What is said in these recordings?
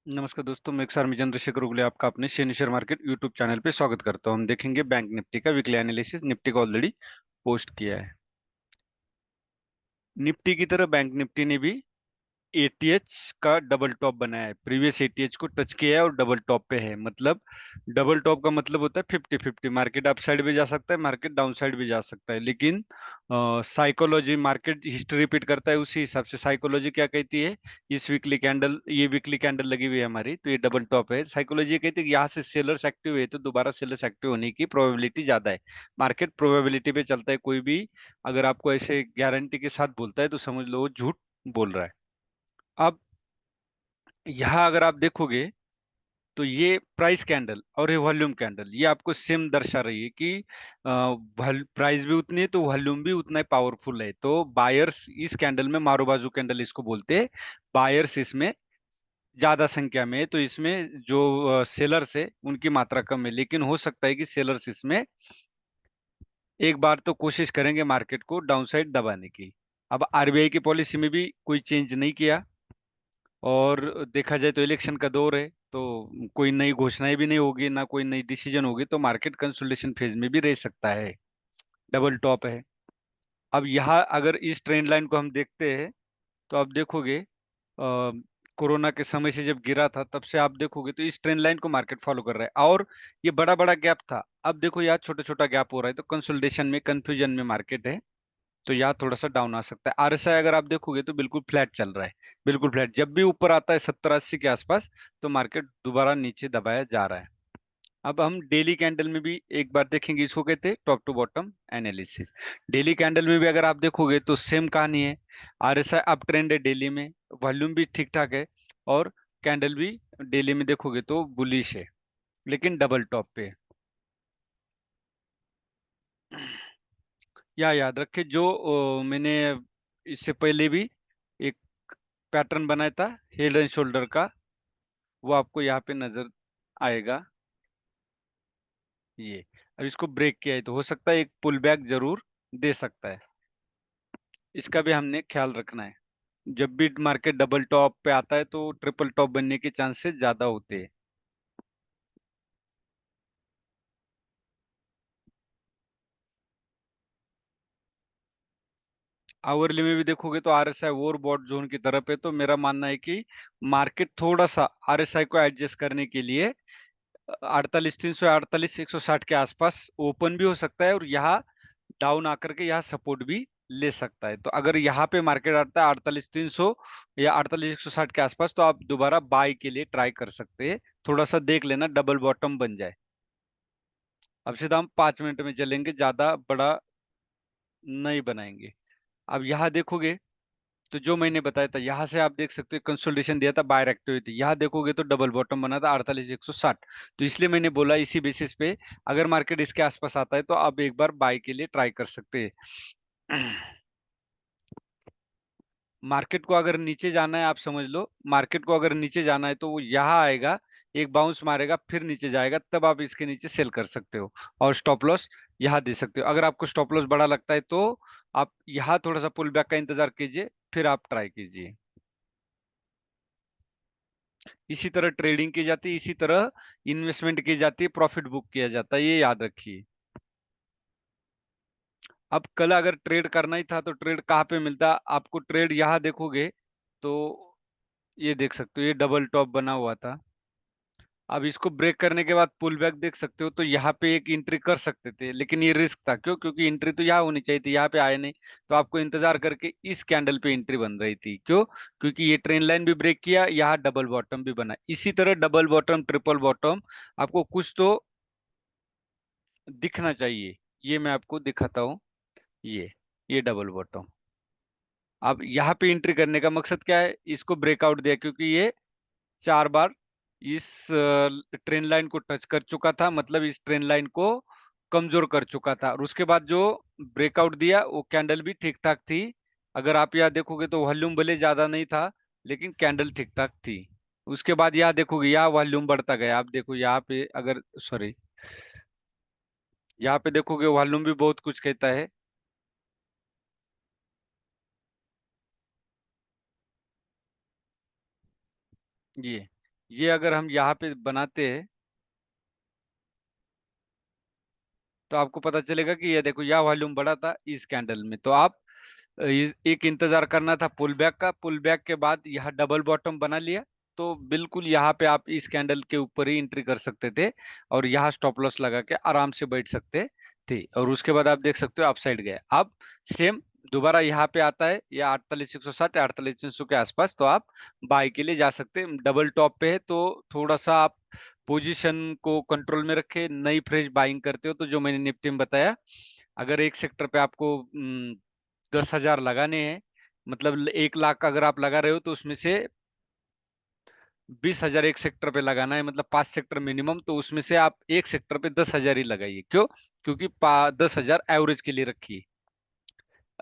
नमस्कार दोस्तों, मैं XRM चंद्रशेखर उगले आपका अपने share share market YouTube channel पे स्वागत करता हूं। हम देखेंगे बैंक निफ्टी का वीकली एनालिसिस। निफ्टी को ऑलरेडी पोस्ट किया है। निफ्टी की तरह बैंक निफ्टी ने भी एटीएच का डबल टॉप बनाया है। प्रीवियस एटीएच को टच किया है और डबल टॉप पे है। मतलब डबल टॉप का मतलब होता है 50-50। मार्केट अप साइड भी जा सकता है, मार्केट डाउन साइड भी जा सकता है, लेकिन साइकोलॉजी मार्केट हिस्ट्री रिपीट करता है। उसी हिसाब से साइकोलॉजी क्या कहती है, इस वीकली कैंडल, ये वीकली कैंडल लगी हुई है हमारी, तो ये डबल टॉप है। साइकोलॉजी कहती है कि यहाँ से सेलर्स एक्टिव है तो दोबारा सेलर्स एक्टिव होने की प्रोबेबिलिटी ज्यादा है। मार्केट प्रोबेबिलिटी पे चलता है। कोई भी अगर आपको ऐसे गारंटी के साथ बोलता है तो समझ लो वो झूठ बोल रहा है। अब यहाँ अगर आप देखोगे तो ये प्राइस कैंडल और ये वॉल्यूम कैंडल, ये आपको सेम दर्शा रही है कि प्राइस भी उतनी है तो वॉल्यूम भी उतना ही पावरफुल है। तो बायर्स इस कैंडल में, मारो बाजू कैंडल इसको बोलते हैं, बायर्स इसमें ज्यादा संख्या में है। तो इसमें जो सेलर्स है उनकी मात्रा कम है, लेकिन हो सकता है कि सेलर्स इसमें एक बार तो कोशिश करेंगे मार्केट को डाउनसाइड दबाने की। अब आरबीआई की पॉलिसी में भी कोई चेंज नहीं किया, और देखा जाए तो इलेक्शन का दौर है, तो कोई नई घोषणाएं भी नहीं होगी, ना कोई नई डिसीजन होगी, तो मार्केट कंसोलिडेशन फेज में भी रह सकता है। डबल टॉप है। अब यहाँ अगर इस ट्रेंड लाइन को हम देखते हैं तो आप देखोगे कोरोना के समय से जब गिरा था तब से आप देखोगे तो इस ट्रेंड लाइन को मार्केट फॉलो कर रहा है, और ये बड़ा बड़ा गैप था। अब देखो यहाँ छोटा छोटा गैप हो रहा है, तो कंसोलिडेशन में, कंफ्यूजन में मार्केट है। तो यहाँ थोड़ा सा डाउन आ सकता है। आरएसआई अगर आप देखोगे तो बिल्कुल फ्लैट चल रहा है, बिल्कुल फ्लैट। जब भी ऊपर आता है 70-80 के आसपास तो मार्केट दोबारा नीचे दबाया जा रहा है। अब हम डेली कैंडल में भी एक बार देखेंगे, इसको कहते हैं top to bottom analysis. Daily candle में भी अगर आप देखोगे तो सेम कहानी है। आरएसआई अप ट्रेंड है डेली में, वॉल्यूम भी ठीक ठाक है, और कैंडल भी डेली में देखोगे तो बुलिश है, लेकिन डबल टॉप पे है। या याद रखे जो मैंने इससे पहले भी एक पैटर्न बनाया था हेड एंड शोल्डर का, वो आपको यहाँ पे नजर आएगा। ये अब इसको ब्रेक किया है तो हो सकता है एक पुल बैक जरूर दे सकता है। इसका भी हमने ख्याल रखना है। जब भी मार्केट डबल टॉप पे आता है तो ट्रिपल टॉप बनने के चांसेस ज्यादा होते हैं। आवरली में भी देखोगे तो आरएसआई ओवर बॉट जोन की तरफ है, तो मेरा मानना है कि मार्केट थोड़ा सा आरएसआई को एडजस्ट करने के लिए 48,348, 160 के आसपास ओपन भी हो सकता है, और यहाँ डाउन आकर के यहाँ सपोर्ट भी ले सकता है। तो अगर यहाँ पे मार्केट आता है 48,300 या 48,160 के आसपास, तो आप दोबारा बाय के लिए ट्राई कर सकते हैं। थोड़ा सा देख लेना डबल बॉटम बन जाए। अब सीधा हम 5 मिनट में चलेंगे, ज्यादा बड़ा नहीं बनाएंगे। अब यहाँ देखोगे तो जो मैंने बताया था, यहाँ से आप देख सकते हो कंसोलिडेशन दिया था, बायर एक्टिविटी। यहाँ देखोगे तो डबल बॉटम बना था 48,160। तो इसलिए मैंने बोला इसी बेसिस पे अगर मार्केट इसके आसपास आता है तो आप एक बार बाय के लिए ट्राई कर सकते हैं। मार्केट को अगर नीचे जाना है, आप समझ लो मार्केट को अगर नीचे जाना है तो वो यहाँ आएगा, एक बाउंस मारेगा, फिर नीचे जाएगा, तब आप इसके नीचे सेल कर सकते हो और स्टॉप लॉस यहाँ दे सकते हो। अगर आपको स्टॉप लॉस बड़ा लगता है तो आप यहाँ थोड़ा सा पुल बैक का इंतजार कीजिए, फिर आप ट्राई कीजिए। इसी तरह ट्रेडिंग की जाती है, इसी तरह इन्वेस्टमेंट की जाती है, प्रॉफिट बुक किया जाता है, ये याद रखिए। अब कल अगर ट्रेड करना ही था तो ट्रेड कहाँ पे मिलता, आपको ट्रेड यहाँ देखोगे तो ये देख सकते हो, ये डबल टॉप बना हुआ था। अब इसको ब्रेक करने के बाद पुल बैक देख सकते हो, तो यहाँ पे एक एंट्री कर सकते थे, लेकिन ये रिस्क था। क्यों? क्योंकि एंट्री तो यहाँ होनी चाहिए थी, यहाँ पे आए नहीं, तो आपको इंतजार करके इस कैंडल पे एंट्री बन रही थी। क्यों? क्योंकि ये ट्रेन लाइन भी ब्रेक किया, यहाँ डबल बॉटम भी बना। इसी तरह डबल बॉटम, ट्रिपल बॉटम आपको कुछ तो दिखना चाहिए। ये मैं आपको दिखाता हूँ। ये डबल बॉटम। अब यहाँ पे एंट्री करने का मकसद क्या है, इसको ब्रेकआउट दिया, क्योंकि ये 4 बार इस ट्रेन लाइन को टच कर चुका था, मतलब इस ट्रेन लाइन को कमजोर कर चुका था। और उसके बाद जो ब्रेकआउट दिया वो कैंडल भी ठीक ठाक थी। अगर आप यहाँ देखोगे तो वॉल्यूम भले ज्यादा नहीं था, लेकिन कैंडल ठीक ठाक थी। उसके बाद यहाँ देखोगे, यहाँ वॉल्यूम बढ़ता गया। आप देखो यहाँ पे, अगर सॉरी, यहाँ पे देखोगे वॉल्यूम भी बहुत कुछ कहता है। ये ये अगर हम यहाँ पे बनाते हैं तो आपको पता चलेगा कि ये देखो, यह वॉल्यूम बढ़ा था इस कैंडल में, तो आप एक इंतजार करना था पुल बैक का। पुल बैक के बाद यह डबल बॉटम बना लिया, तो बिल्कुल यहाँ पे आप इस कैंडल के ऊपर ही एंट्री कर सकते थे और यहाँ स्टॉप लॉस लगा के आराम से बैठ सकते थे। और उसके बाद आप देख सकते हो अपसाइड गए। अब सेम दोबारा यहाँ पे आता है या 48,160 या 48,300 के आसपास, तो आप बाय के लिए जा सकते हैं। डबल टॉप पे है तो थोड़ा सा आप पोजीशन को कंट्रोल में रखे, नई फ्रेश बाइंग करते हो तो जो मैंने निफ्टी में बताया, अगर एक सेक्टर पे आपको 10,000 लगाने हैं, मतलब 1 लाख अगर आप लगा रहे हो तो उसमें से 20,000 एक सेक्टर पे लगाना है, मतलब 5 सेक्टर मिनिमम, तो उसमें से आप एक सेक्टर पे 10,000 ही लगाइए। क्यों? क्योंकि 10,000 एवरेज के लिए रखिए।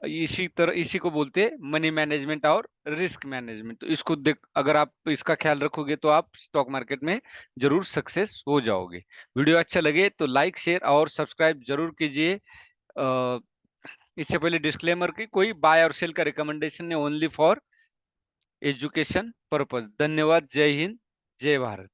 इसी तरह इसी को बोलते हैं मनी मैनेजमेंट और रिस्क मैनेजमेंट। तो इसको देख, अगर आप इसका ख्याल रखोगे तो आप स्टॉक मार्केट में जरूर सक्सेस हो जाओगे। वीडियो अच्छा लगे तो लाइक शेयर और सब्सक्राइब जरूर कीजिए। अ, इससे पहले डिस्क्लेमर की, कोई बाय और सेल का रिकमेंडेशन है, ओनली फॉर एजुकेशन पर्पज। धन्यवाद। जय हिंद, जय भारत।